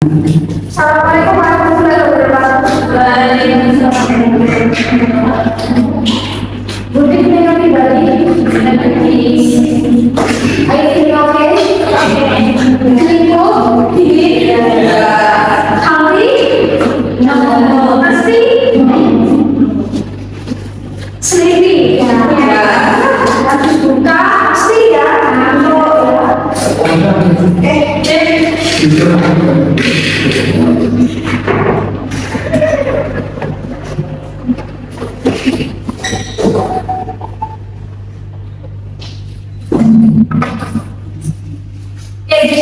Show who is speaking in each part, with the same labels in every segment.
Speaker 1: Assalamualaikum warahmatullahi wabarakatuh. Waalaikumsalam. Good evening everybody. Are you feeling okay? Feeling good? Hungry? No. Thirsty? Sleepy? Habis buka pasti ya.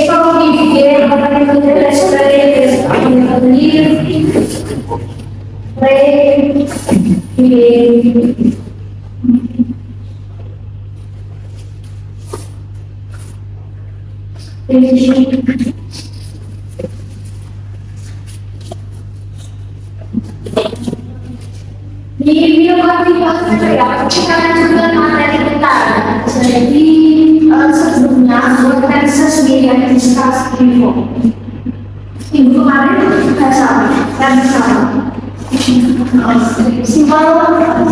Speaker 1: Kalau dibikin apa yang di video ya, kita juga materi kita. Jadi sebelumnya buat saya sendiri yang diskusi info. Minggu kemarin kita sama dan sama. Simpel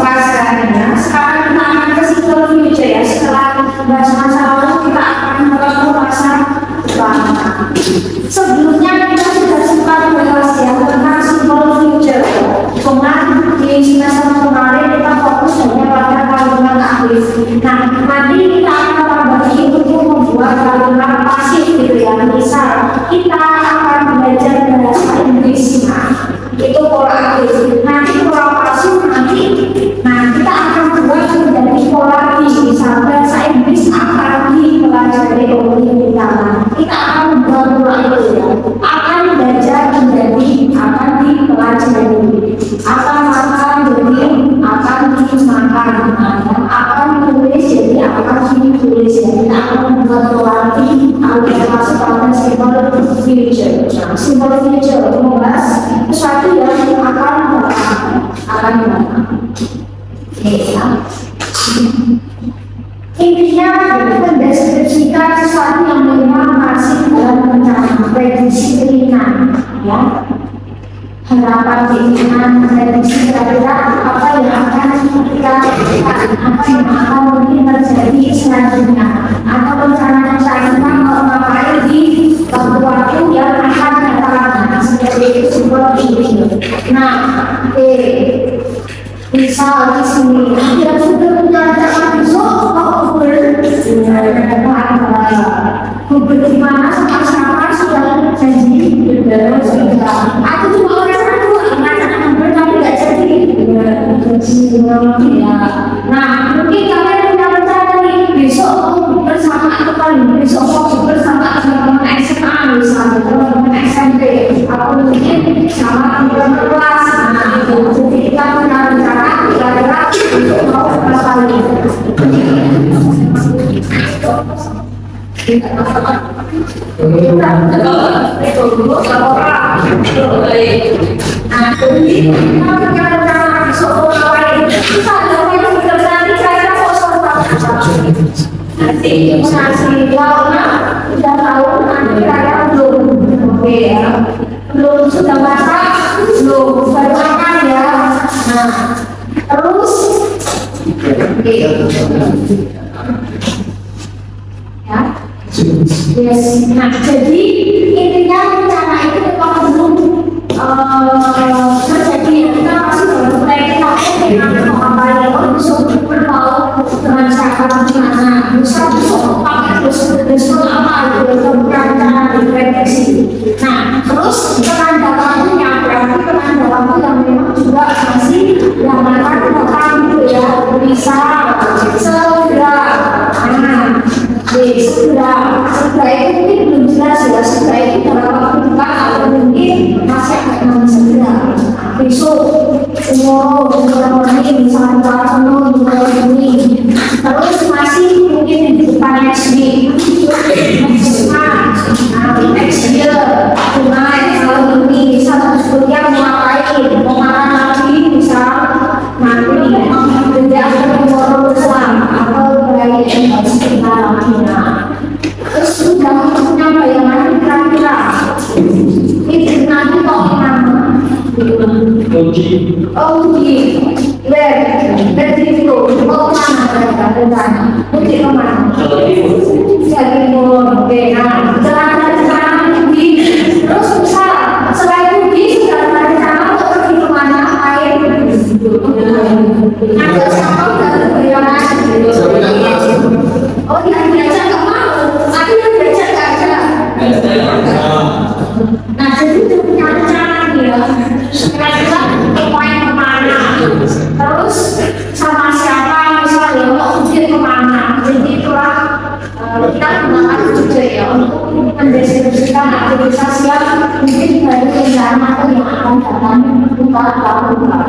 Speaker 1: bahasanya. Sekarang kita akan ke simpel future ya. Setelah bahasa masa lalu kita akan berlaku bahasa bangsa. Sebelumnya kita sudah sempat membahas ya tentang simpel future. Cuma di semester kemarin kita fokus hanya pada kalimat aktif. Nah, nanti kita akan bagi untuk membuat kalimat pasif gitu ya. Misal kita akan belajar bahasa Inggris, nah itu pola aktif. Nanti pola pasif nah kita akan buat menjadi pola aktif. Misal bahasa Inggris akan dipelajari oleh kita. Kita akan membuat pola itu ya. Akan belajar menjadi akan dipelajari. Akan makan jadi akan dimakan. Akan menulis jadi akan ditulis. Kita akan membuat pola aktif agar masuk pada simple future. Nah, simple future membahas sesuatu yang akan datang. Oke ya. Intinya mendeskripsikan sesuatu yang memang masih dalam rencana predisiplinan ya. Harapan keinginan prediksi kira-kira apa yang akan kita lakukan, apa yang akan mungkin terjadi selanjutnya, atau rencana-rencana mau ngapain di waktu-waktu yang akan datang. Seperti itu seperti itu. Nah, misal di sini kita sudah menyatakan besok Google di mana sama-sama sudah janji aku cuma orang satu tapi nggak jadi nah mungkin kalian punya rencana nih besok bersama atau paling besok bersama teman-teman SMA misalnya teman-teman SMP atau mungkin sama teman-teman kelas. Nah itu jadi kita punya rencana kira-kira besok mau berapa kali. Belum sudah masak, belum baru makan ya. Nah, terus ya. Yes. Nah, jadi intinya rencana itu kalau belum terjadi kita masih dalam planning dengan apa yang besok mau dengan siapa gimana. Besok pakai besok apa gitu rencana diprediksi. Nah, terus penanda waktunya berarti penanda waktu yang memang juga masih yang akan datang gitu ya. Bisa segera. Segera itu mungkin belum jelas ya, segera itu dalam waktu dekat atau mungkin masih akan segera. Besok, tomorrow, misalnya ini, terus masih mungkin di depan next week, next month, next year, tonight, kalau ini, Oh, di dari itu, oh mana rencana? Uji kemana? Jadi mau oke, nah jalan di terus bisa selain di sudah ada rencana untuk pergi kemana air? Ada sama dari perjalanan. Oh yang diajak nggak mau, tapi yang diajak nggak ada. Nah jadi itu punya rencana dia. Kira-kira poin kemana? Terus sama siapa misalnya mau pergi kemana? Jadi itulah kita gunakan juga ya untuk mendeskripsikan aktivitas yang mungkin dari kendaraan atau yang akan datang buka lakukan.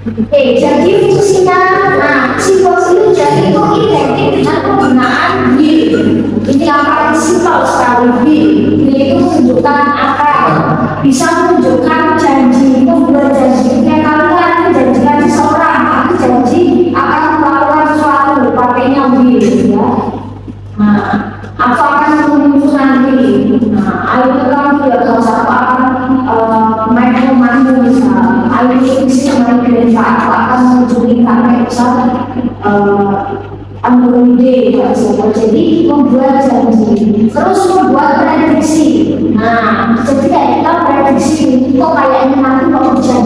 Speaker 1: Oke, jadi fungsinya, nah situasi jadi itu identik dengan penggunaan will. Ini yang paling simpel sekali will. Will itu menunjukkan apa? Bisa menunjukkan janji, membuat janji. Kayak kalian menjanjikan seseorang, tapi janji akan melakukan sesuatu, pakainya will, ya. Nah, apa akan menunjukkan nanti? Nah, ayo kamu tidak tahu siapa akan main pemandu misal, ayo isi main kerja, apa akan menunjukkan kamu misal Android jadi membuat janji, terus membuat prediksi. Nah, jadi kayak kita prediksi kok kayaknya nanti mau hujan.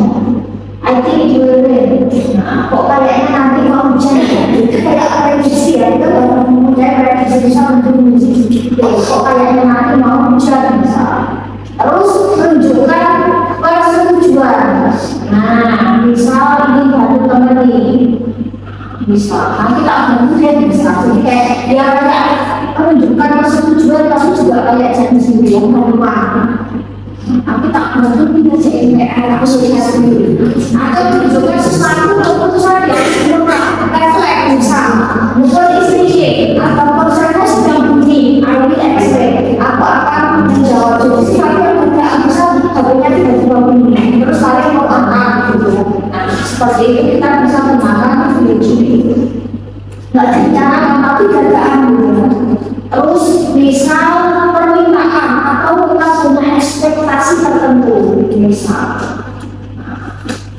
Speaker 1: I think it will rain. Nah, kok kayaknya nanti mau hujan. Kayak prediksi ya, itu kayak prediksi bisa menunjukkan kok kayaknya nanti mau hujan misal. Terus menunjukkan persetujuan. Nah, misal ini baru teman ini. Bisa, nanti tak mungkin bisa. Jadi kayak dia menunjukkan persetujuan, tapi juga kayak janji yang rumah. Tapi tak mungkin bisa kayak aku sudah sendiri. Atau menunjukkan sesuatu keputusan yang rumah, refleks bisa. Mungkin istri atau persennya sedang bunyi, I will expect. Aku akan menjawab jadi saya tidak bisa jawabnya tiba-tiba bunyi. Terus saya mau angkat gitu. Nah, seperti itu kita bisa menggunakan nggak rencana tapi dadaan gitu. Terus misal permintaan atau kita punya ekspektasi tertentu misal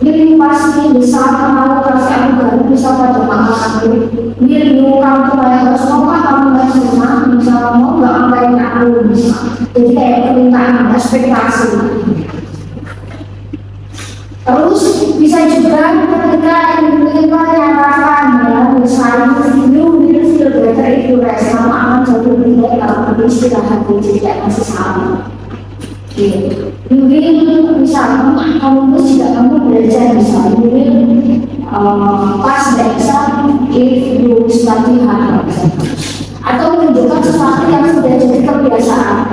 Speaker 1: ini pasti misal mau kasih aku baru bisa pada makan ini kamu kembali harus mau kamu nggak rumah misal mau nggak ngapain aku bisa jadi kayak permintaan ekspektasi. Terus bisa juga ketika ingin menyatakan ya misalnya you will feel better if you rest, kamu akan jauh lebih baik kalau kamu istirahat jadi tidak masih sama. You will misalnya kamu juga kamu belajar misalnya you will pass the exam if you study hard atau menunjukkan sesuatu yang sudah jadi kebiasaan.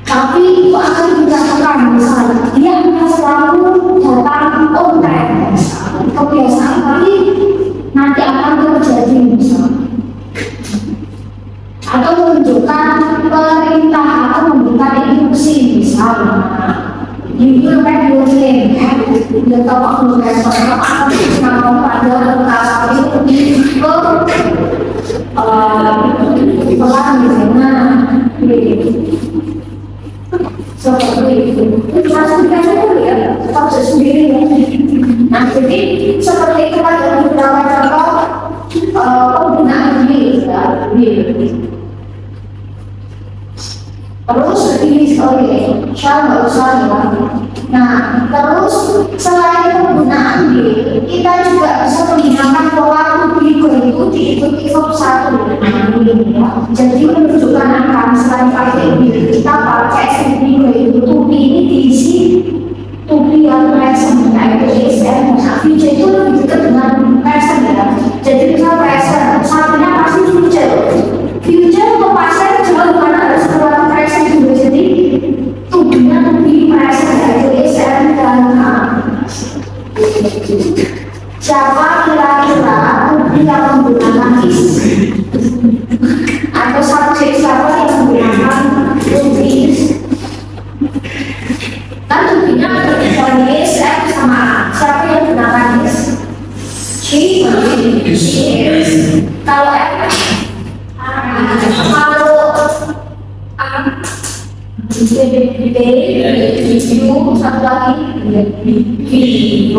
Speaker 1: Tapi itu akan dirasakan misalnya dia selalu datang on time kebiasaan tapi nanti akan terjadi misalnya atau menunjukkan perintah atau memberikan instruksi misalnya you will make your name dia tahu aku akan mengenal pada lokasi itu ke pelan misalnya seperti itu pastikan itu ya proses sendiri ya. Nah jadi seperti itu ada beberapa contoh penggunaan will ya terus ini shall nggak usah ya. Nah terus selain penggunaan will kita juga bisa menggunakan pola publiko itu diikuti verb satu ya. Jadi menunjukkan akan selain pakai will kita pakai publiko itu tupi ini diisi tupi yang present yaitu is and future itu lebih dekat dengan present ya. Jadi misal present saatnya pasti future atau pasien jauh karena harus keluar present juga jadi tubinya tupi present yaitu is and dan siapa kira-kira tubi yang menggunakan is atau subjek siapa yang menggunakan tubi U, satu lagi V.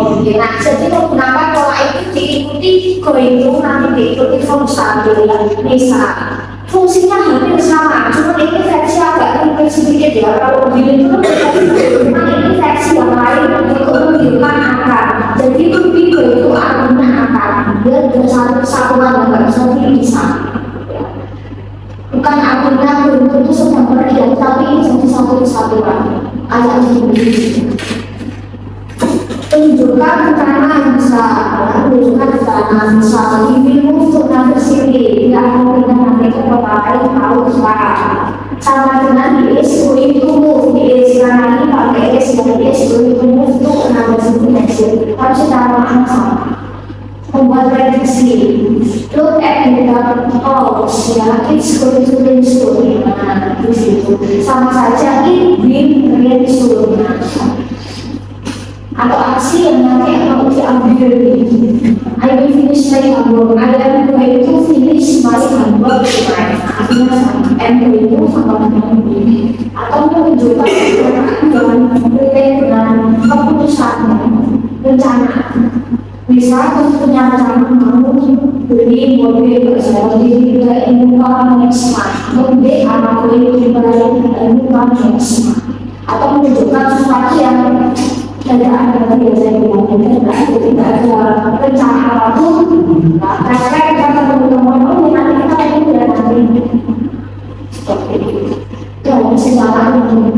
Speaker 1: Oke, nah jadi menggunakan pola itu diikuti itu nanti diikuti fungsi ya. Misal fungsinya hampir sama, cuma ini versi agak ribet sedikit ya. Kalau V itu cuma ini versi yang lain untuk menunjukkan akar. Jadi itu artinya akar. Dia ada satuan yang nggak bisa dipisah. Bukan artinya bentuk itu sedang berbeda, tapi ini jadi satu kesatuan. Agak sedikit. Tunjukkan karena bisa, tunjukkan karena bisa. Ini untuk nanti sini, tidak mungkin nanti ke pakai tahu sekarang. Sama dengan is going to move, is karena ini pakai is dan is going to move itu nanti sini. Tapi secara langsung membuat prediksi. Look at the house, ya, it's going to rain soon. Nah, di situ sama saja it will rain soon. Atau aksi yang nanti akan diambil. I will finish my homework. I am going to finish my homework. Artinya sama. M itu sama dengan B. Atau menunjukkan dengan keputusan, rencana. Misal punya rencana kamu beli mobil bersama diri juga ingin kamu smart, mobil anak ini ingin kamu smart, atau menunjukkan sesuatu yang tidak ada biasa tidak ada rencana apapun. Karena kita teman-teman nanti kita ingin nanti seperti itu. Kalau sejarah itu,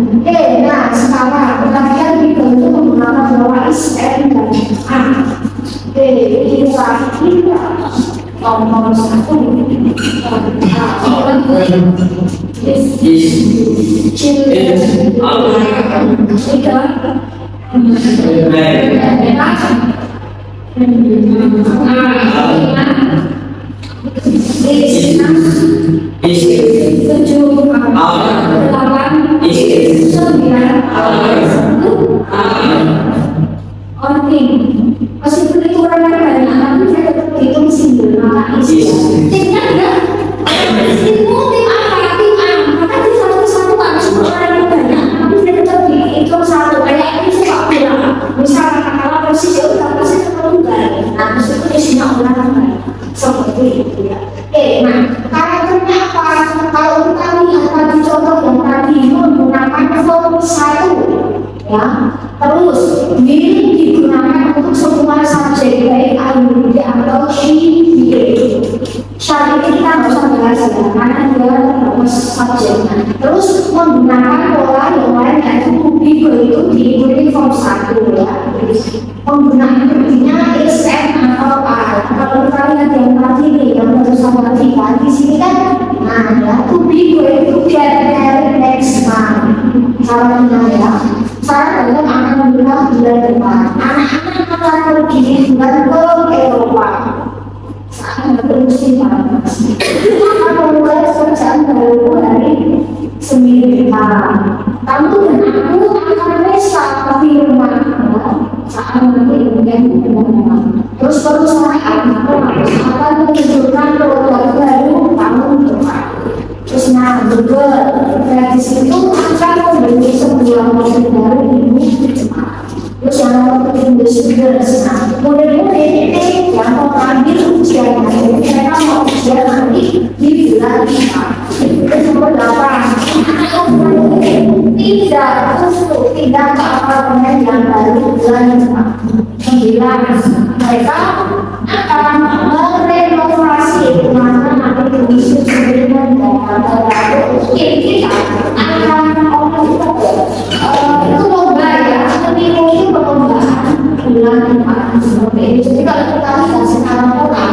Speaker 1: nah sekarang perhatikan itu menggunakan bahwa is and dan a. Ini lagi nomor satu. Meskipun itu orangnya banyak, tapi saya tetap hitung simbol maka isi. Timnya enggak, itu tim apa? Tim A. Maka di satu semua orang banyak, tapi saya tetap dihitung satu. Kayak ini saya bilang, misal katakanlah persis ya udah persis ketemu enggak. Nah, meskipun isinya orang banyak, seperti itu ya. Nah, karakternya apa? Kalau kita lihat tadi contoh yang tadi menggunakan form satu, ya. Terus will digunakan untuk semua subjek baik I atau she dia. Saat ini kita nggak usah bahas ya karena dia terus subjeknya. Terus menggunakan pola yang lain yaitu to be itu diikuti form satu ya. Penggunaan artinya is and atau are. Kalau kita lihat yang tadi nih yang barusan tadi kan di sini kan, nah ya to be itu get married next month. Caranya ya. Saya dalam akan bilang bulan depan anak-anak akan pergi bulan ke Eropa saat bermusim panas akan memulai pekerjaan baru dari seminggu depan. Kamu dan aku akan bisa di rumah saat nanti kemudian terus perusahaan akan menunjukkan produk baru tahun depan. Terus nah juga dari situ akan membeli sebuah mobil baru di Jepang. Terus yang nomor juga nah model-model ini yang mau ambil ujian nanti mereka mau ujian nanti di bulan Jepang. Terus nomor 8 tidak ke apartemen yang baru bulan Jepang. 9 mereka akan merenovasi rumahnya nanti diisi dengan kita akan itu lomba ya, pemilu itu perlombaan bulan depan seperti ini. Jadi kalau kita lihat sekarang orang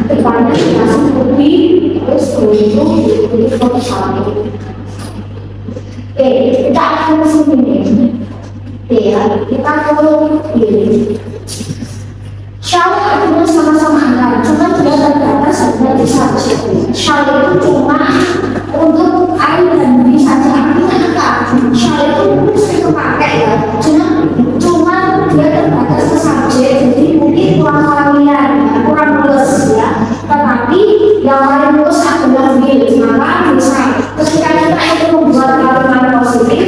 Speaker 1: depannya dikasih lebih terus itu satu. Kita akan kesini ya, kita ini. Shall artinya sama-sama angka, cuma dia terbatas hanya di subjek. Shall itu cuma untuk I dan B saja artinya angka. Shall itu bisa dipakai ya, cuma dia terbatas ke subjek, jadi mungkin kurang familiar, kurang luas ya. Tetapi yang lain luas adalah will, maka bisa ketika kita itu membuat kalimat positif,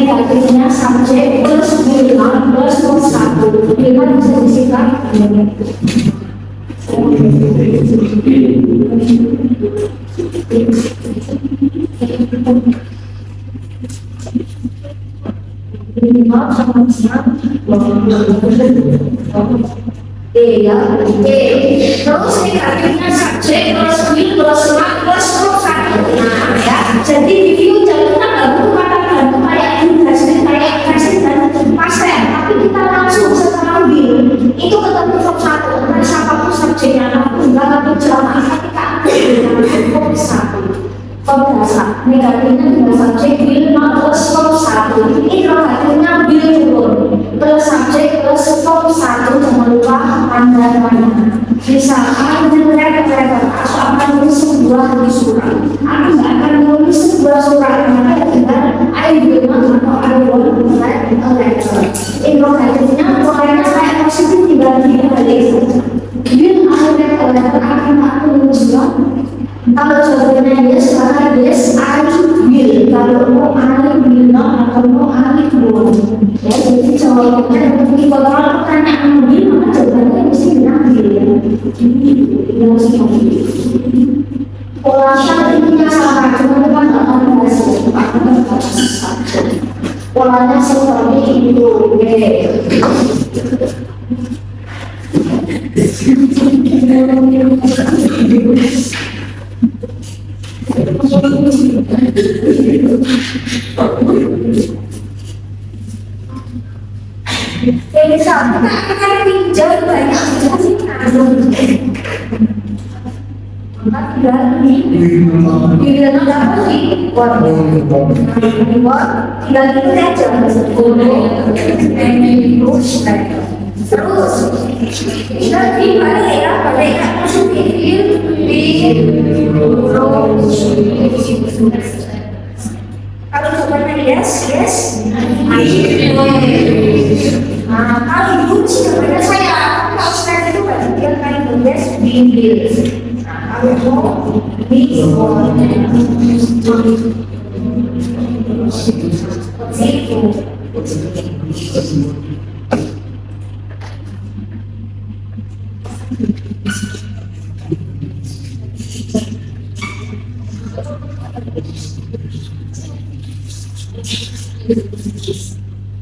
Speaker 1: negatifnya subjek plus bilang plus nomor satu. Bilang bisa disingkat. Minimal sama ya, terus negatifnya subjek plus will plus not plus nomor satu. Nah ya, jadi di future kita nggak butuh kata ganti kayak industri kayak present dan pasen, tapi kita langsung setelah will itu ketemu nomor satu. Nah siapapun subjeknya, tunggal atau jamaah ketika ada satu. Pembahasan negatifnya tinggal subjek will not plus nomor satu. Interrogatifnya will turun plus subjek plus nomor satu. Jangan lupa tanda-tanda. Misalkan menerapkan aku akan menulis sebuah surat. Aku nggak akan menulis sebuah surat maka dengan I will not atau I won't write a letter. Interrogatifnya pokoknya saya positif dibagi balik. Will I write a letter? Aku menulis surat. Kalau jawabannya yes, maka yes, I will. Kalau mau I will not atau mau I won't. Ya, jadi jawabannya begini. Kalau pertanyaan will, maka jawabannya mesti benar will. Ini mesti pola intinya sama, cuma kita nggak akan bahas itu. Polanya seperti itu. Misal kita akan pinjam banyak sih terus kita gimana ya mereka positif kalau jawabannya yes kalau ibu sih sebenarnya saya kalau saya itu bagian kayak yes bimbel. Kalau mau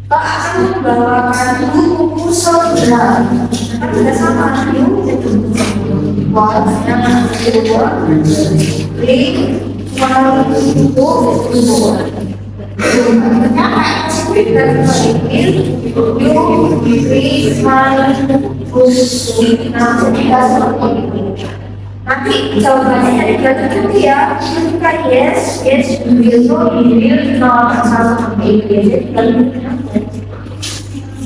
Speaker 1: Pak akan membawakan buku saudara. Kan sudah sama yuk. Yang kedua, link buku. Ternyata seperti dari ini, yuk link nanti jawabannya dari belakang ya, ketika yes, will not sama seperti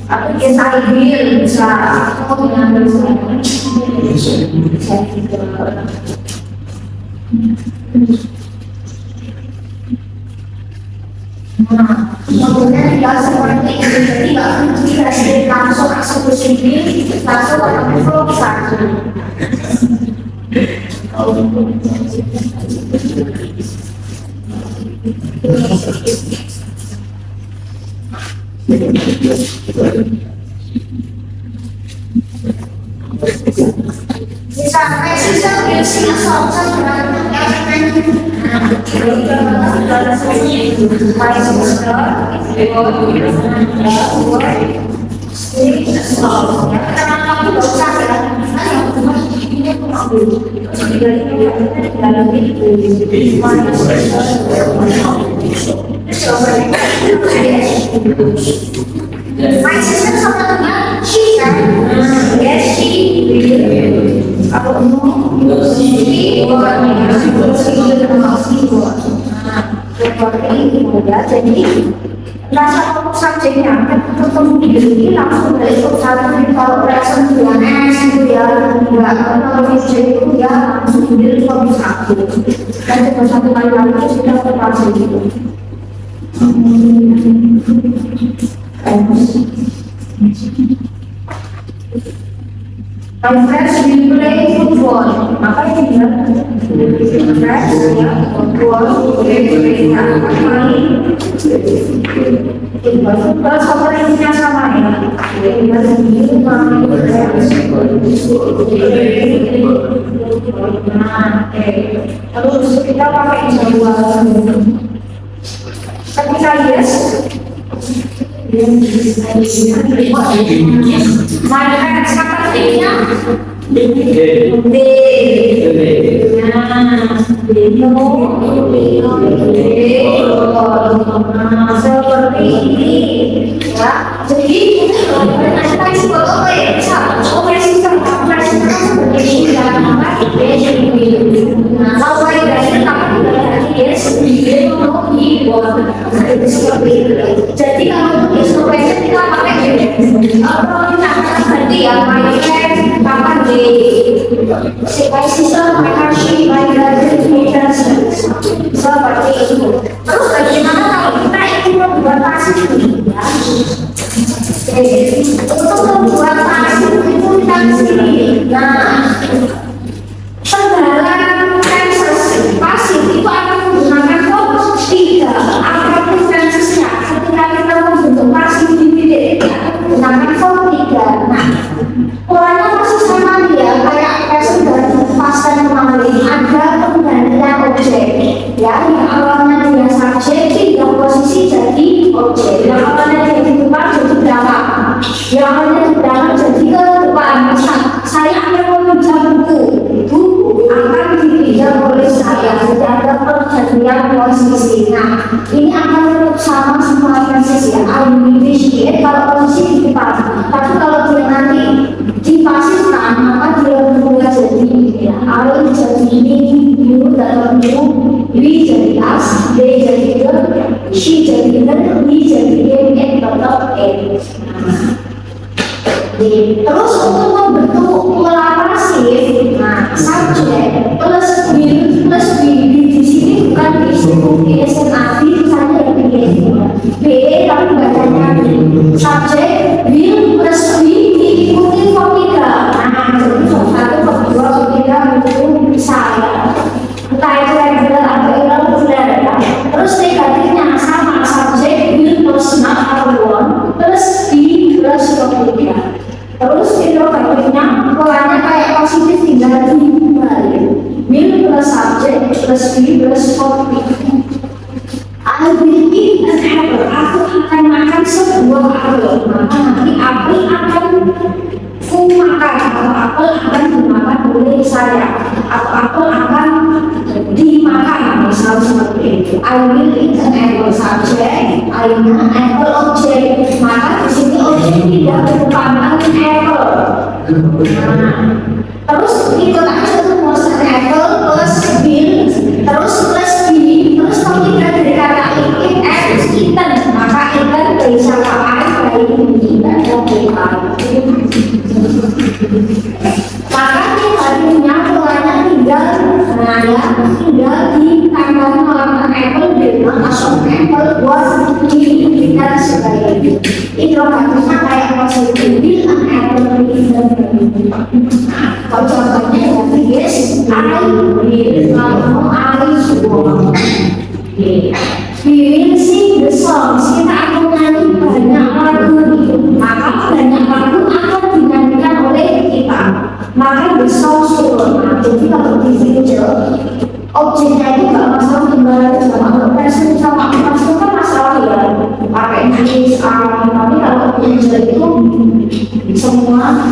Speaker 1: atau yes I will bisa atau dengan kemudian tidak seperti itu, jadi tidak langsung eksekusi langsung pada improvisasi. Misalnya sistem bilsing asal-asal dengan my sister sama dengan she kan? Yes, she will. Kalau no, she seperti itu ya. Jadi rasa subjeknya ketemu di langsung dari satu. Kalau present S itu ya enggak, kalau itu ya langsung dari satu. Dan coba satu kali lagi sudah terpaksa gitu. My friends will play football. Apa yang bilang? Friends ya. Kalau operasinya sama ya, terus kita pakai Jawa. Ketika yes, mana kata D-nya? D. Seperti ini ya. Jadi operasi apa ya? Operasi seperti ini dan apa? Kalau dari yes, seperti itu. Jadi kalau operasi kita pakai kalau kita ganti ya kapan di sebagai sistem makasih seperti itu. Terus bagaimana kalau kita ingin membuat pasif ya? Untuk membuat pasif itu kita sini. Nah, penggalan tenses pasif itu akan menggunakan fokus 3 apapun tensesnya. Ketika kita membentuk pasif di titik menggunakan fokus 3. Nah, polanya masih sama dia kayak sudah dipaskan kemarin. Ada penggantian objek ya, yang awalnya dia subjek pindah posisi jadi objek, yang awalnya dia di depan jadi belakang, yang awalnya di belakang jadi ke depan. Misal saya akan meminjam buku akan dipinjam oleh saya, jadi ada pergantian posisi. Nah, ini akan tetap sama semua proses ya. Kalau posisi di depan, tapi kalau dia nanti dipasifkan maka dia berubah jadi ya, A jadi ini, U dalam U, W jadi as, D jadi D, C jadi D, I jadi M, N tetap N. Terus untuk membentuk pola pasif, nah subjek plus will plus B di sini bukan di SMA B saja yang B tapi bacanya subjek will plus B diikuti formula. Nah jadi satu kedua ketiga itu bisa ya, entah itu regular atau irregular ya. Terus negatifnya sama, subjek will plus not atau one plus B plus formula. Terus interrogatifnya polanya kayak positif tinggal dibalik. Will plus subject plus B plus formula. I will eat an apple. Aku akan makan sebuah apel. Maka nanti apel akan makan atau apel akan dimakan oleh saya atau apel akan dimakan, misal seperti itu. I will eat an apple subject, I will apple object. Maka di sini objek tidak merupakan apple. Nah, terus ikut aja tuh motion apple plus bill, terus plus b, terus kalau kita dari kata eat and eaten, maka eaten bisa pakai dari tidak ada maka tadinya polanya tinggal tinggal ditambah melakukan apple dengan asal apple buat dan sebagainya. Interrogatifnya kayak positif bilang apple kalau contohnya ya yes, I will I semua. We will sing the songs. Kita akan nyanyi banyak lagu nih. Maka banyak lagu akan dinyanyikan oleh kita. Maka the songs will. Nah, jadi kalau di future objeknya itu nggak masalah tinggal sama person sama person kan masalah ya. Pakai English, tapi kalau future itu semua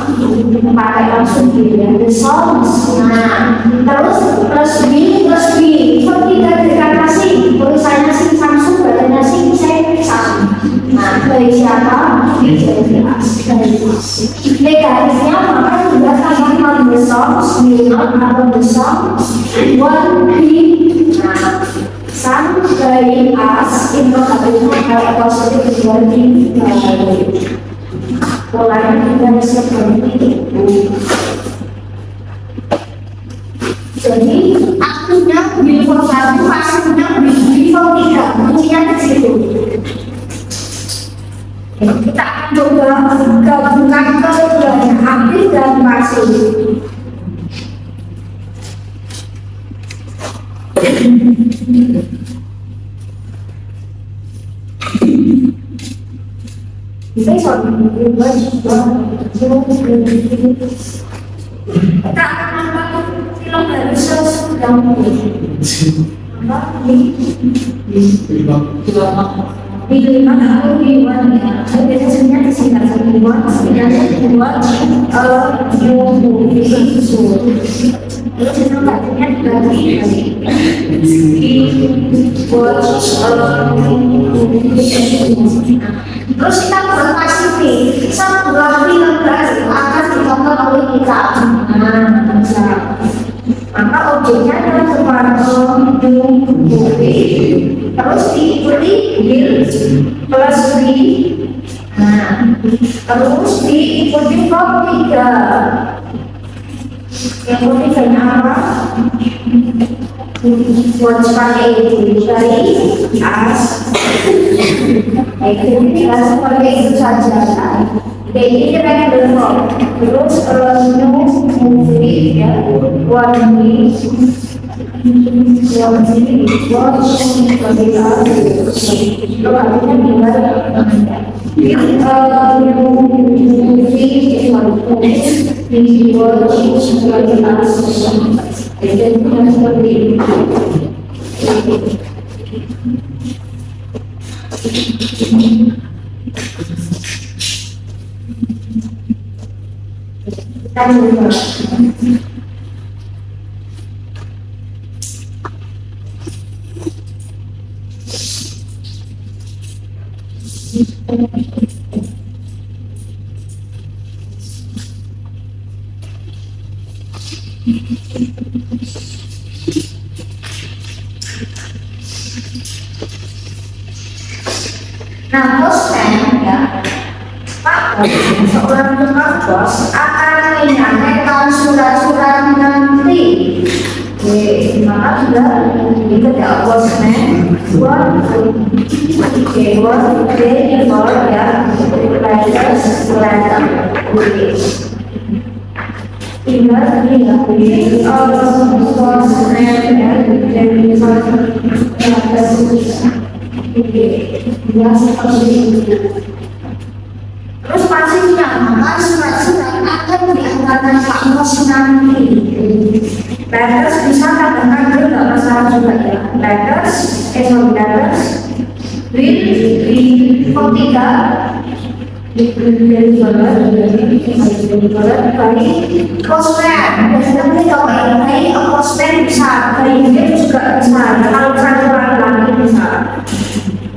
Speaker 1: pakai langsung ya. The songs. Nah, terus plus B plus B. Seperti dari kata sing, tulisannya sing Samsung, badannya sing saya. Nah, dari siapa? Dari negatifnya maka juga tambahkan the songs, not atau the songs, one B. Nah, some dari us interrogatifnya kayak positif wording polanya juga seperti itu. Jadi aktifnya before 1, pasifnya before 3, kuncinya di situ. Kita akan coba gabungkan keduanya, aktif dan pasif. Based on the kita akan nonton film dari yang di mana aku di mana biasanya disingkat sebagai watch new movie terus itu katanya dari watch terus kita berpasti satu dua film baru akan ditonton oleh kita. Maka objeknya adalah separuh movie terus diikuti bill plus fee. Terus diikuti form 3 yang tiganya apa? Watch pakai itu dari as seperti itu saja. Jadi kita belum terus new movie ya one week Nah, bosnya ya, Pak Bos, seorang tukang bos akan menyampaikan surat-surat nanti. Oke, maka sudah tidak bosnya buat buat deliver ya, letter. Tinggal ini ya seperti itu. Terus pastinya maka surat-surat akan diantarkan Pak Bos nanti. Letters bisa katakan dia nggak masalah juga ya. Letters will be ketiga delivered by postman. Biasanya kalau ini postman bisa, ini juga bisa. Kalau satu lagi bisa.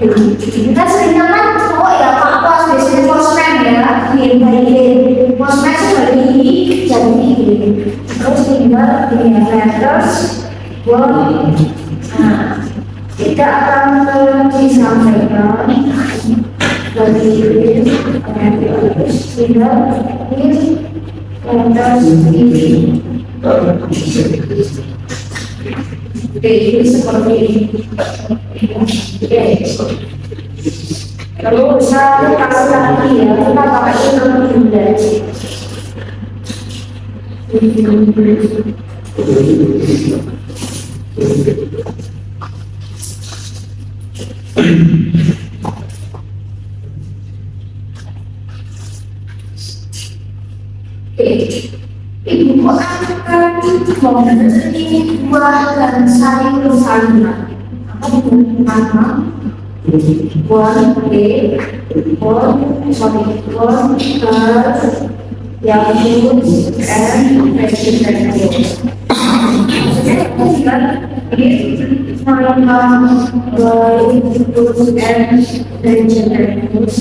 Speaker 1: Kita sering kan, oh ya Pak Bos biasanya postman ya, baik postman seperti ini, jadi terus tinggal dengan letters, tidak akan disampaikan dari tinggal letters ini. Jadi seperti ini. Lalu satu kali lagi ya, kita pakai Ibu akan membeli buah dan sayur-sayuran. Apa itu? One yang fruits and vegetables. Fruits and vegetables.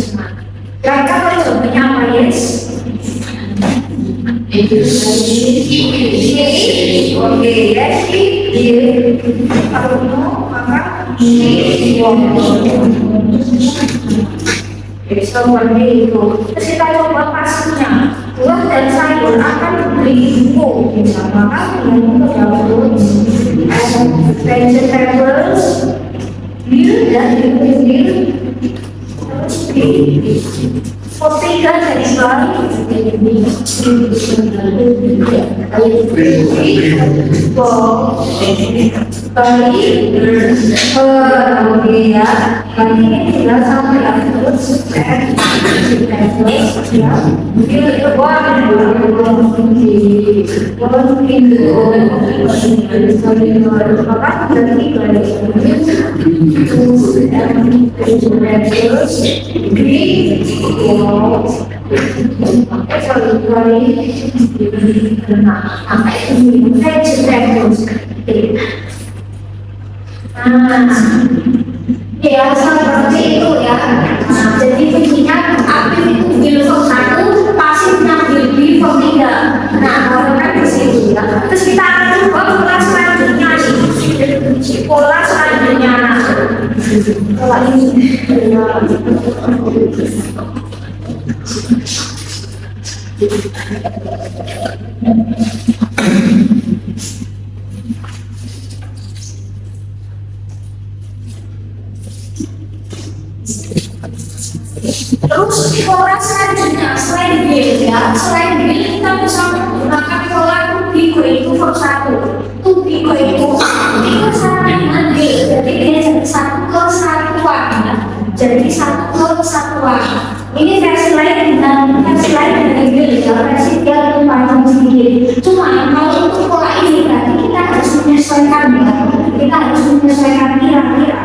Speaker 1: Kira-kira kalau contohnya apa, yes? Oke, yes, kalau maka seperti itu. Terus kita coba pastinya buah dan sayur akan beribu maka fruits and vegetables dan terus ketiga dari kemudian ini sudah sampai Ya, seperti itu ya. Nah, jadi fungsinya aktif itu bil form 1, pasifnya bil form 3. Nah, kalau kan di situ ya. Terus kita akan coba pola selanjutnya nih. Pola selanjutnya. Pola ini. Terus pola selanjutnya selain bil ya, selain bil kita bisa menggunakan pola tubigo itu form 1. Tubigo itu sama dengan bil, jadi dia jadi satu kesatuan ya. Jadi satu kesatuan. Ini versi lain dengan bil ya, versi dia lebih panjang sedikit. Cuma kalau untuk pola ini berarti kita harus menyesuaikan ya, kita harus menyesuaikan kira-kira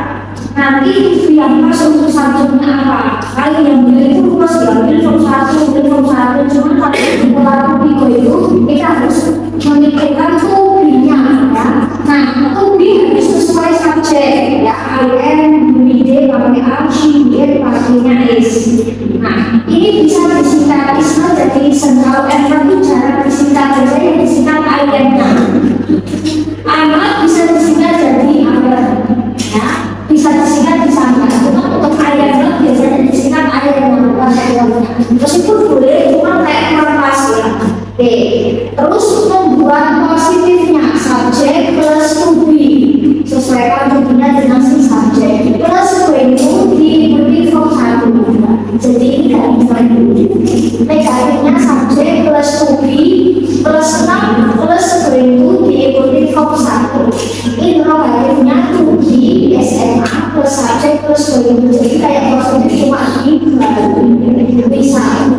Speaker 1: nanti yang masuk untuk satunya apa. Kalau yang beli itu plus diambil form 1, cuma kalau di pola tubigo itu kita harus memikirkan tubinya ya. Nah, tubi harus sesuai subjek ya, IN, BD, pakai archi, BD, pakainya is. Nah, ini bisa disingkat isma jadi sentral F itu jarang disingkat, biasanya disingkat IN-nya. Anak bisa disingkat jadi apa ya, bisa disingkat disangka. Cuma untuk IN biasanya disingkat IN-nya, bukan IN-nya. Meskipun boleh, cuma kayak kurang pas ya. Oke, terus membuat positifnya subjek plus tubi, sesuaikan tubinya dengan si subjek plus venue diikuti form 1. Jadi ini kan negatifnya subjek plus tubi plus 6 plus venue diikuti form 1. Ini negatifnya tubi SMA plus subjek plus venue. Jadi kayak positif cuma dibagi bisa.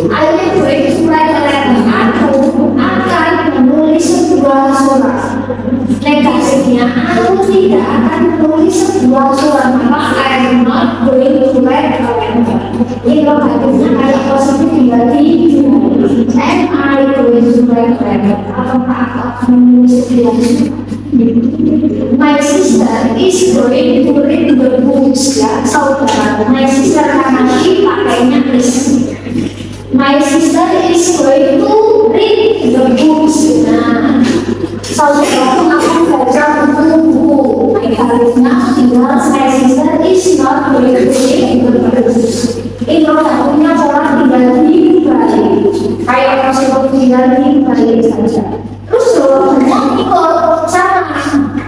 Speaker 1: Akhirnya gue mulai aku akan menulis sebuah surat. Negatifnya aku tidak akan menulis sebuah surat, maka I'm not going to write a letter. Ini negatifnya kayak positif dibagi am I going to write a letter? Apakah aku akan menulis sebuah surat? My sister is going to read the books ya, saudara. My sister karena she pakainya is. My sister is going to read the books. Nah, saudara akan baca buku. Negatifnya tinggal my sister is not going to read the books. Ini punya pola tinggal dibalik. Kayak positif tinggal dibalik saja. Terus jawabannya ikut sama.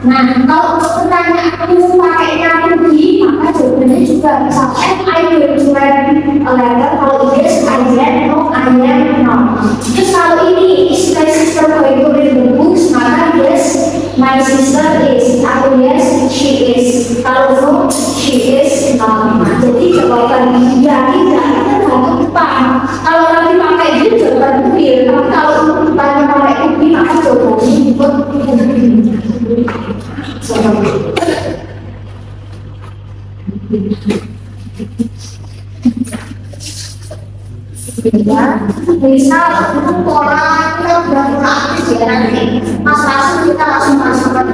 Speaker 1: Nah, kalau pertanyaan aku pakainya pergi, maka jawabannya juga bisa am I going to write a letter? Kalau yes, I am, no, I am not. Terus kalau ini is my sister going to read the books, maka yes, my sister is. Atau yes, she is. Kalau no, she is not. Nah, jadi jawaban ya tidak tergantung depan. Kalau nanti pakai itu jawaban real, tapi kalau tanya pakai ini maka jawabannya ikut. Ya, misal untuk pola kita udah pola aktif ya, nanti mas langsung kita langsung masukkan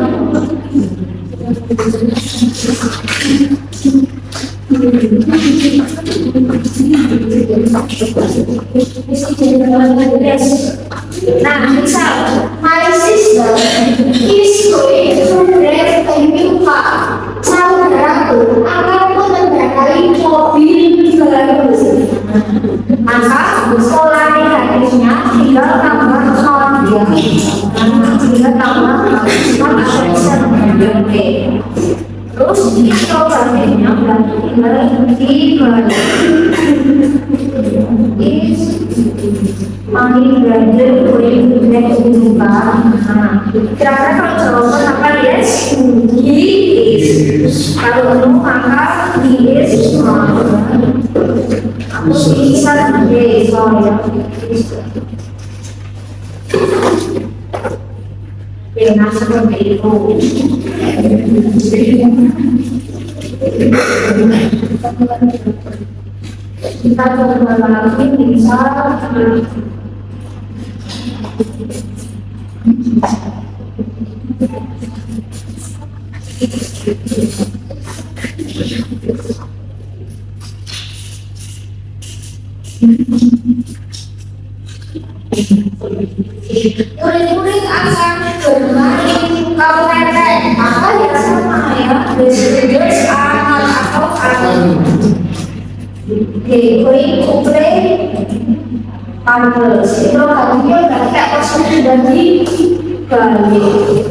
Speaker 1: nah, misal my sister is going to drive a new car. Saudaraku akan mengendarai mobil baru. Maka pola negatifnya tinggal tambah non ya. Tinggal tambah non atau bisa menjadi. Terus interrogatifnya berarti tinggal is my brother going to next buka. Nah, kira-kira kalau jawaban apa yes? He is. Kalau no maka he is not. Aku bisa yes, sorry ya. Nah, seperti itu. Kita coba lagi bisa murid-murid akan bermain kalau pendek maka ya sama ya beginners anak atau anak going to play paddles itu kalau dia berarti kayak kosong dari balik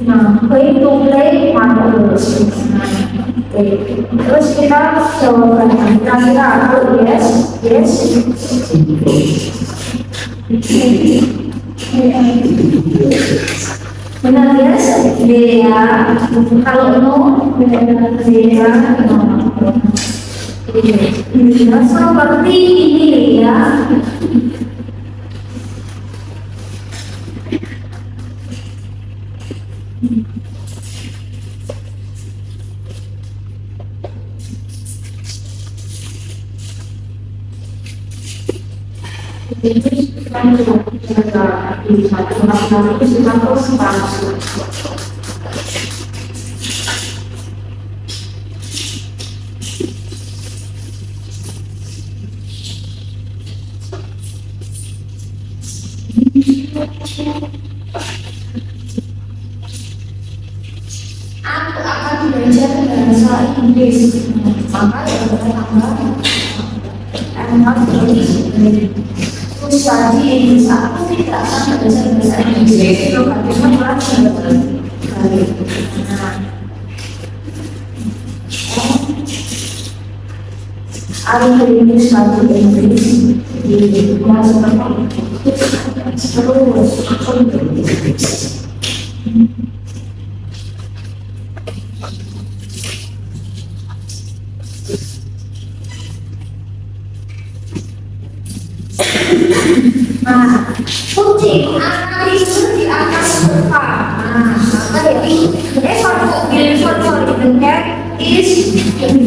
Speaker 1: nah going to play paddles. Terus kita jawaban kira-kira aku yes. Benar yes? Ya. Kalau no, ya. Seperti ini ya. Aku akan belajar bahasa Inggris. Maka yang pertama, enak terus jadi Inggris. Aku tidak akan belajar bahasa Inggris. Itu artinya belajar. Aku beringgris satu Inggris di kelas pertama. Terus kucing akan tidur di atas sofa. Sorry, the cat is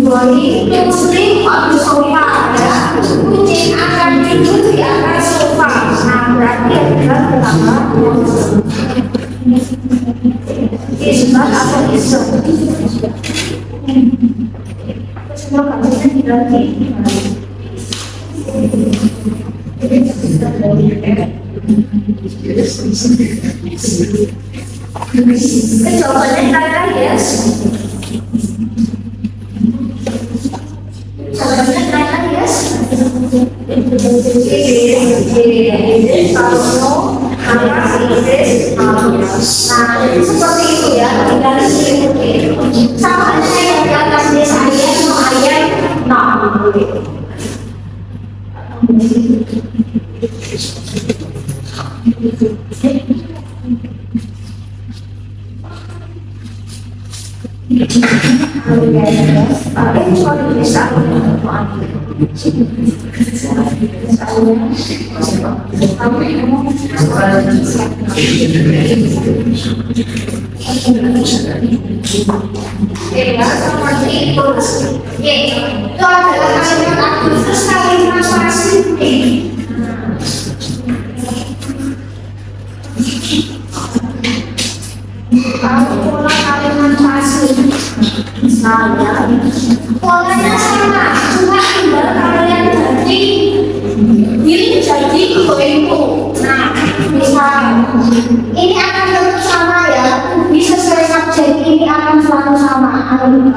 Speaker 1: going to sleep on the sofa. Ya, kucing akan tidur di atas sofa. Nah, berarti adalah pertama isbat atau isok. Semua kasusnya diganti. Jawabannya kira-kira yes. Jawabannya kira-kira yes. Kalau no, maka Inggris. Nah, seperti itu ya. Tinggal diikuti. Sama saya di atas desa ayat, no ayat, no. Itu adalah kalimat aktif, terus kalimat pasif. Pola kalimat pasif misalnya polanya sama, cuma tinggal kalian jadi will jadi going to. Nah, misal ini akan tetap sama ya, bisa sesuai subjek ini akan selalu sama. Ini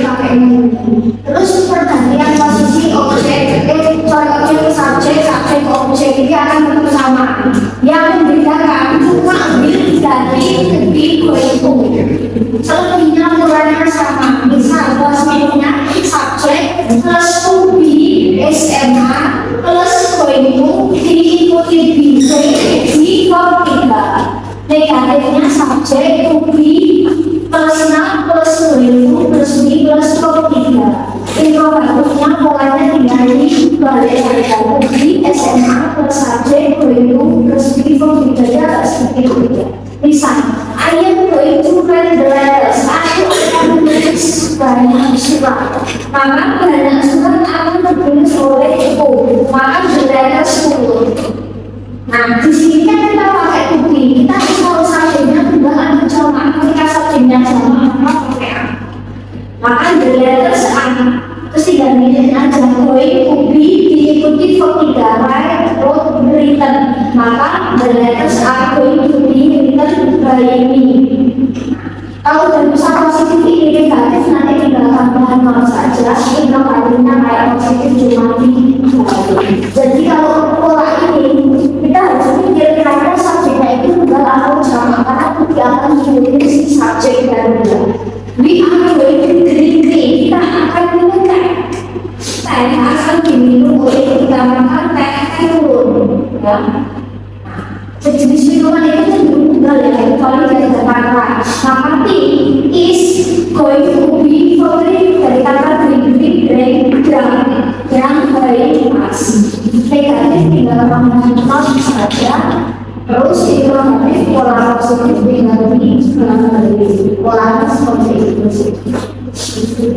Speaker 1: pakai ini. Terus pergantian posisi objek, objek subjek, subjek objek ini akan tetap sama. Ya Yang membedakan cuma B dari B itu. Selebihnya mulanya sama. Misal bosnya subjek plus 2B SMA plus itu diikuti B di form 3. Negatifnya subjek 2B plus 6 plus 20 plus B plus form 3. Informatifnya polanya tinggal dibalik saja di SMA plus subjek 20 plus B form 3 seperti itu. Misal, I am going to write the letters. Aku akan menulis banyak surat. Maka banyak surat akan ditulis oleh O. Maka the letters 10. Nah, di sini kan kita pakai bukti. Kita kalau subjeknya tidak ada jamak, ketika subjeknya jamak, maka pakai A. Maka the letters A. Terus tinggal milih aja going to be diikuti for 3 right, wrote, written. Maka the letters are going to be written by me. Kalau dari usaha positif ini negatif, nanti tinggal tambahan nol saja. Ini kalinya kayak positif cuma di jadi kalau pola ini kita harus mikir kira-kira subjeknya itu tunggal atau jamak, karena dia akan memilih si subjek dan dia. We are going to degree, kita akan mengetek. Teh akan diminum oleh kita makan teh turun, ya. Sejenis minuman itu cenderung tunggal ya, kecuali dari kata-kata. Maka T is going to be following dari kata drink yang baik masih. Negatif tinggal mengenal saja. Terus informatif pola positif tinggal di pola seperti itu. Kita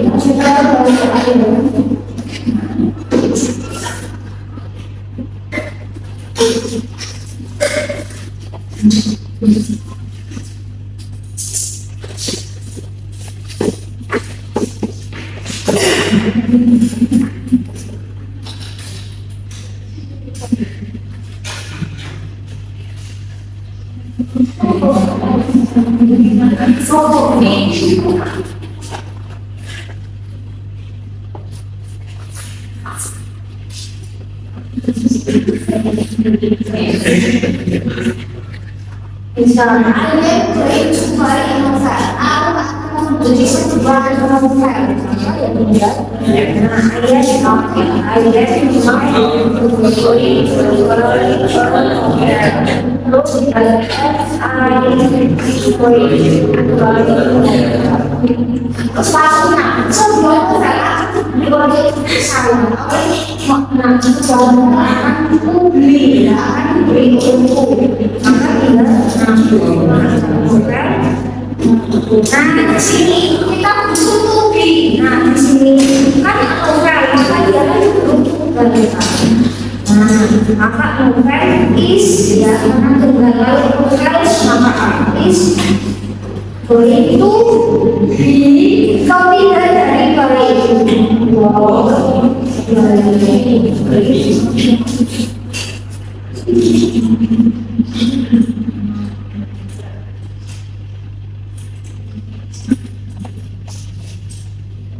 Speaker 1: misalnya ada yang supaya inovasi, aku akan menjadi sebuah inovasi. Nah, di sini kita tutupi. Nah, di sini kan novel, maka dia kan tunggal. Nah, maka novel is ya, karena tunggal lalu novel maka is boleh itu tidak dari baik.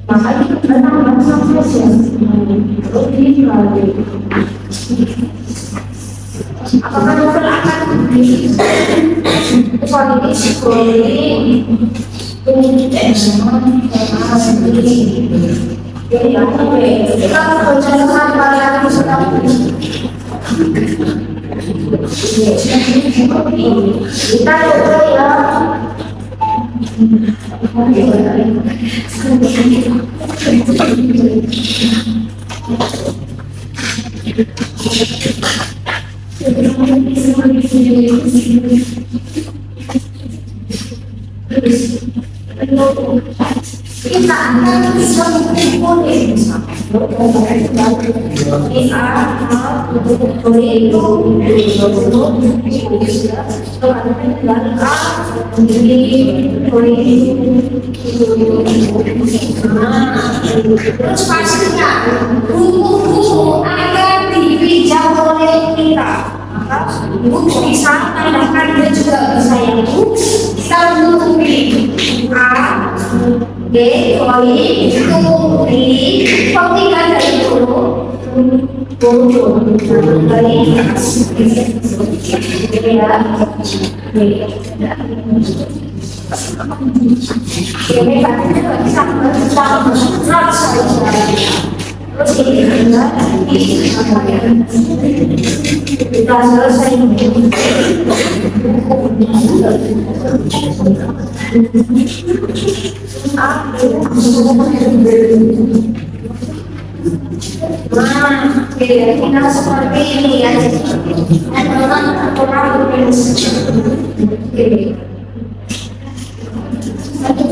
Speaker 1: Maka itu benar sampai lebih lagi. Apakah novel akan di kualitas boleh jadi apa kita baca sampai yang sedang kita coba ya. Kita akan bisa mengumpulkan terus pastinya buku-buku akan dipinjam oleh kita. Buku bisa tambahkan dan juga bisa yang kita menutupi A, B, koi, itu, ini, pentingkan dari dulu. Kita seperti ini ya. Adalah orang ya, ada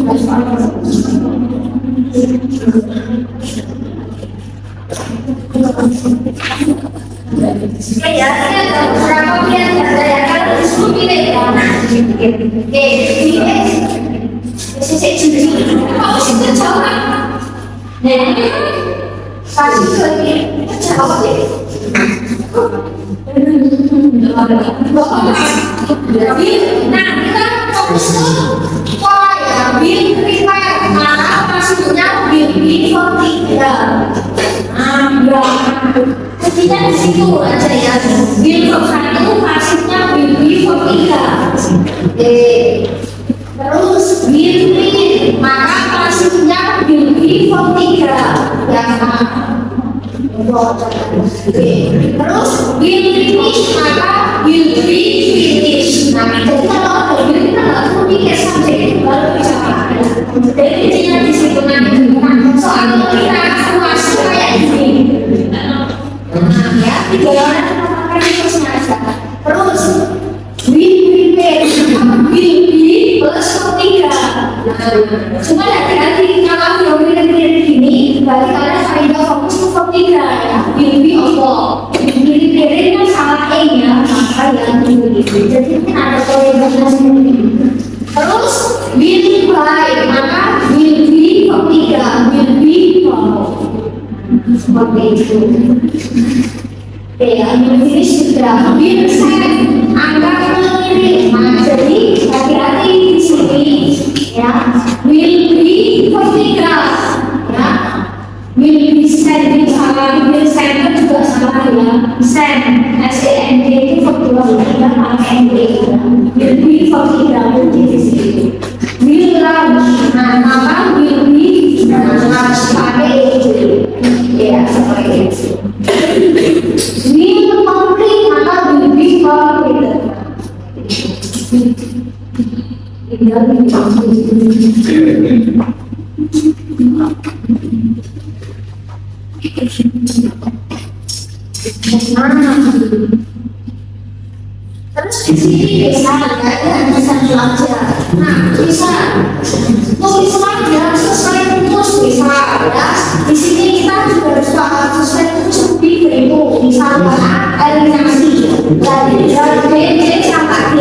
Speaker 1: beberapa pilihan ya. Kalau disuruh pilih ya. Oke, sisi sini. Kamu sih jauh. Nah, kasih lagi. Jawab deh. Nah, kita fokus ke pola ya. Bill prepare. Maka maksudnya Bill B43. Ketika di situ aja ya. Bill 1 maksudnya Bill B43. Terus Bill B, maka maksudnya Bill B43 yang terus Bill finish maka Bill finish. Nah, jadi kalau ada Bill kita nggak perlu mikir subjek itu baru bisa pakai. Jadi intinya di situ nanti. Soalnya kita puas kayak ini. Ya, 3 orang kita pakai terusnya aja. Terus Bill prepare, Bill plus 43. Cuma hati-hati kalau yang mirip-mirip gini, berarti kalian faedah fokus ke 43 ya. Bill Allah. Mirip-mirip kan salah ya, maka yang begitu. Jadi kan ada koreografi sendiri. Terus Bill by, maka Bill 43, Bill seperti itu. Oke, yang finish sudah. Bill set, angka mirip. Nah, jadi hati-hati di sini ya. Will be 43 ya. Will be send salah, will send juga salah ya. Send SEND itu 43 pakai ND ya. Will be 43 berarti di sini. Will lunch, nah maka will be lunch pakai ED ya, seperti itu. Will complete, maka will be completed. Terus di sini bisa bisa belajar. Nah, bisa tulis aja sesuai rumus bisa ya. Di sini kita juga harus paham sesuai rumus itu misalnya eliminasi dari B sampai D.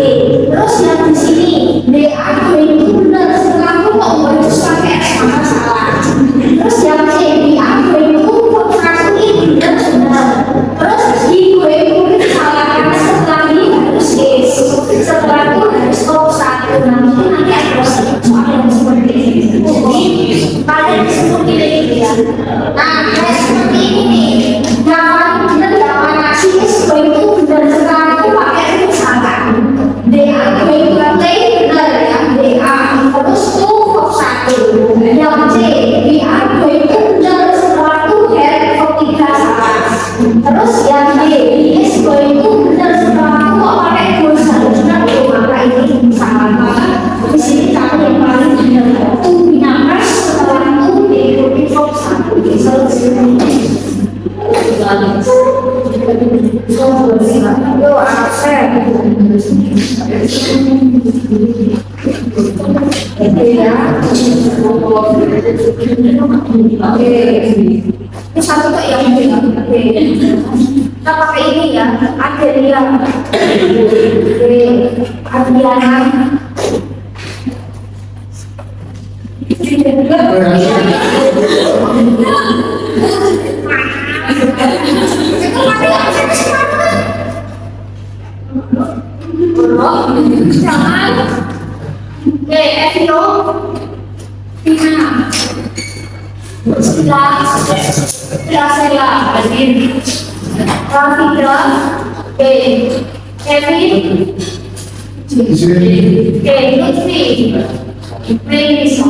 Speaker 1: Terus yang di sini DA itu benar setelah itu kok harus pakai S sama salah. Terus yang C BA itu kontrasi ini benar. Terus di itu salah karena setelah ini harus S. Setelah itu harus satu. Nanti ada soal yang seperti ini. Jadi kalian seperti ini ya. Nah, kayak seperti ini. Yang benar yang mana sih itu benar setelah itu pakai itu salah. DA itu benar ya. DA terus itu satu. Yang C BA itu benar setelah itu tiga salah. Terus yang D BS itu benar setelah itu pakai dua seharusnya maka ini salah. Maka di sini kami yang paling benar itu binakas setelah itu diikuti satu. Ini satu tuh yang kita pakai ini ya, Adelia, Adriana. Jangan. Oke, Evio, Tina, sebelah saya, Rafika, Kevin, Lutfi, Melissa,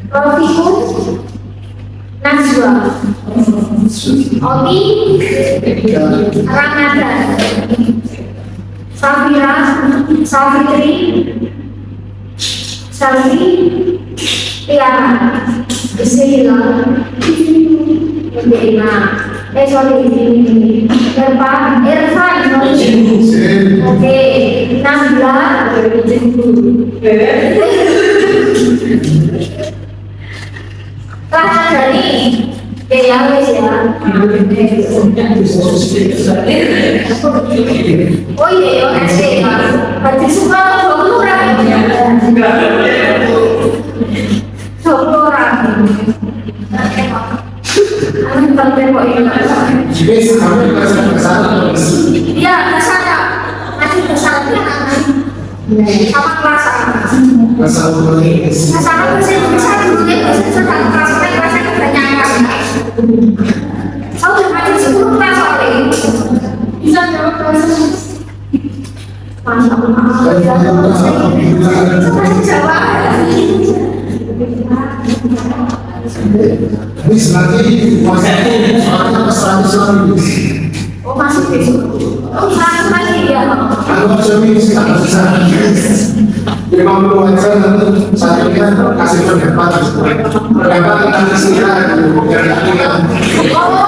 Speaker 1: Rofiqun, Najwa, Obi, Ramadan, Safira, Safitri, Salvi, Tiara, Bismillah, Irfan, oke, Nabila, Ramadhani, ya wes ya. Oh iya ya, SD ya. Berarti suka 20 orang. 20 orang. Iya, kesana. Masih kesana. Sama kelas. Kesana masih bisa dulu ya. Kesana kelas kebanyakan. Saya udah masih 10 kelas soalnya. Bisa jawab kelas. Masya Allah. Masih jawab.
Speaker 2: Ini lagi soalnya pesan-pesan.
Speaker 1: Oh masih besok. Oh masih ya.
Speaker 2: Kalau suami kita bisa 50 aja saat ini kan kasih berapa kita kasih biar
Speaker 1: Oh